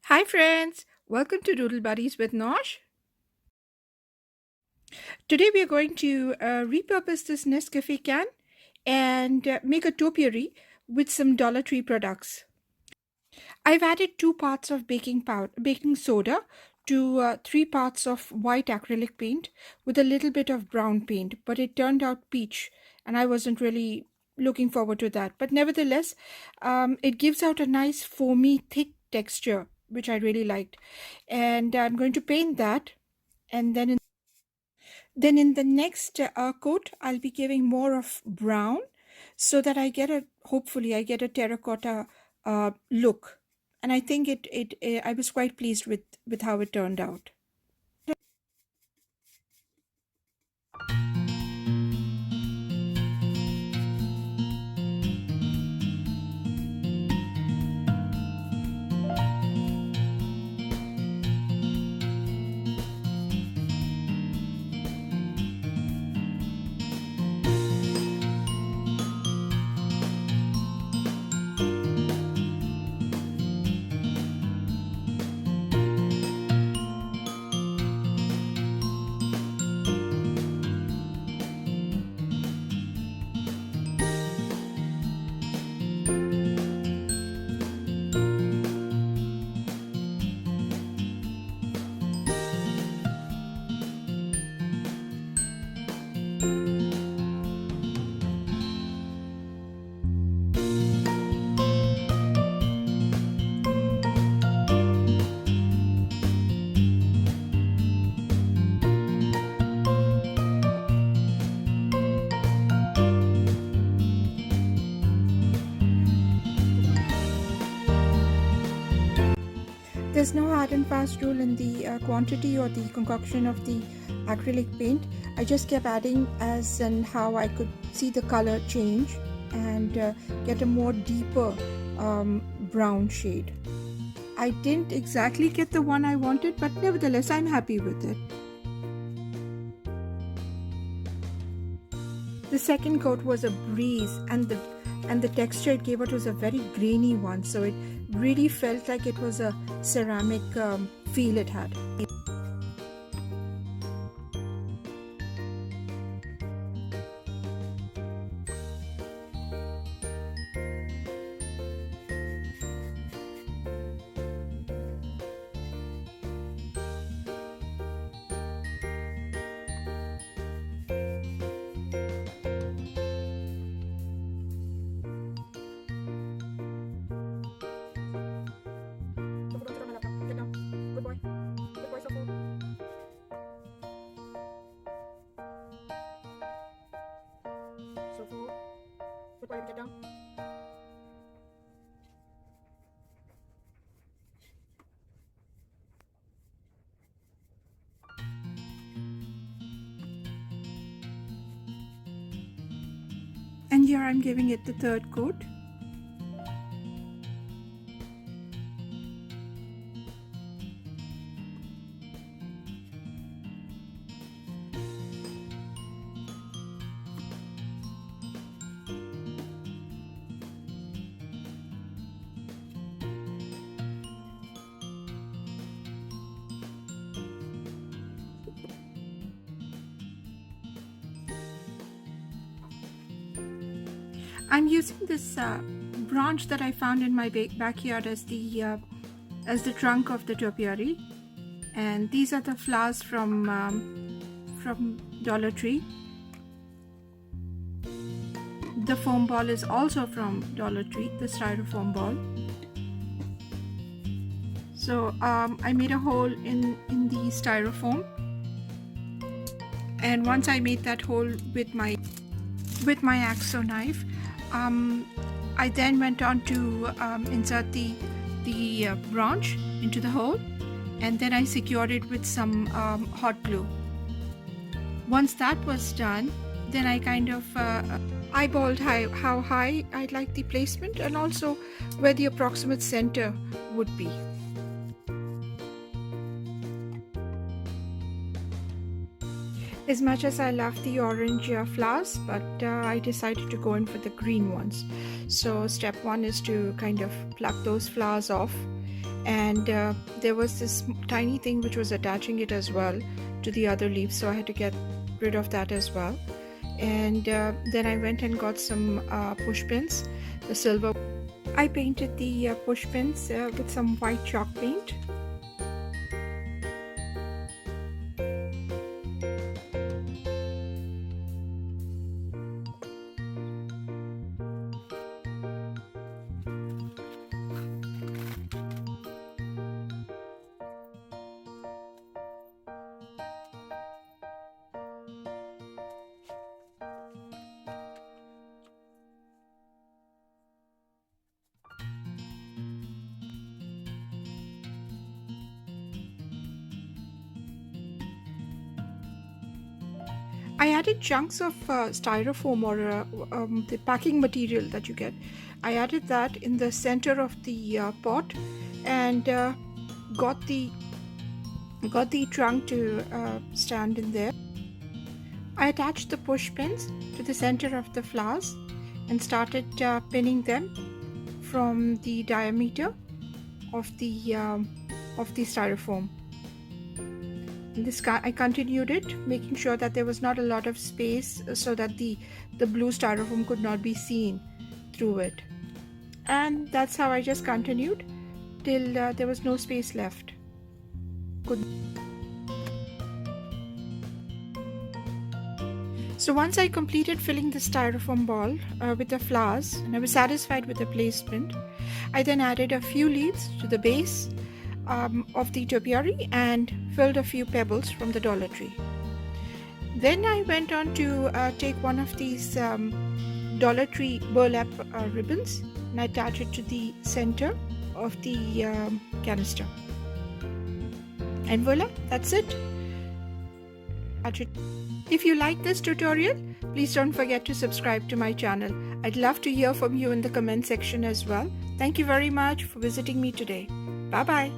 Hi, friends! Welcome to Doodle Buddies with Nosh. Today, we are going to repurpose this Nescafe can and make a topiary with some Dollar Tree products. I've added 2 parts of baking soda to 3 parts of white acrylic paint with a little bit of brown paint, but it turned out peach, and I wasn't really looking forward to that. But nevertheless, it gives out a nice foamy, thick texture, which I really liked. And I'm going to paint that, and then in the next coat, I'll be giving more of brown so that hopefully I get a terracotta look. And I think I was quite pleased with how it turned out. There's no hard and fast rule in the quantity or the concoction of the acrylic paint. I just kept adding as and how I could see the color change and get a more deeper brown shade. I didn't exactly get the one I wanted, but nevertheless, I'm happy with it. The second coat was a breeze, and the texture it gave out was a very grainy one, so it really felt like it was a ceramic feel it had. Good boy. Good boy, so cool. So cool. Good boy, get down. And here I'm giving it the third coat. I'm using this branch that I found in my backyard as the trunk of the topiary, and these are the flowers from Dollar Tree. The foam ball is also from Dollar Tree, the styrofoam ball. So I made a hole in the styrofoam, and once I made that hole with my Axo knife, I then went on to insert the branch into the hole, and then I secured it with some hot glue. Once that was done, then I kind of eyeballed how high I'd like the placement and also where the approximate center would be. As much as I love the orange flowers, but I decided to go in for the green ones. So step one is to kind of pluck those flowers off and there was this tiny thing which was attaching it as well to the other leaves, so I had to get rid of that as well. And then I went and got some push pins, the silver. I painted the push pins with some white chalk paint. I added chunks of styrofoam, or the packing material that you get. I added that in the center of the pot, and got the trunk to stand in there. I attached the push pins to the center of the flowers and started pinning them from the diameter of the styrofoam. I continued it, making sure that there was not a lot of space so that the blue styrofoam could not be seen through it. And that's how I just continued till there was no space left. So once I completed filling the styrofoam ball with the flowers, and I was satisfied with the placement, I then added a few leaves to the base of the topiary and filled a few pebbles from the Dollar Tree. Then I went on to take one of these Dollar Tree burlap ribbons and attach it to the center of the canister. And voila, that's it. If you like this tutorial, please don't forget to subscribe to my channel. I'd love to hear from you in the comment section as well. Thank you very much for visiting me today. Bye bye.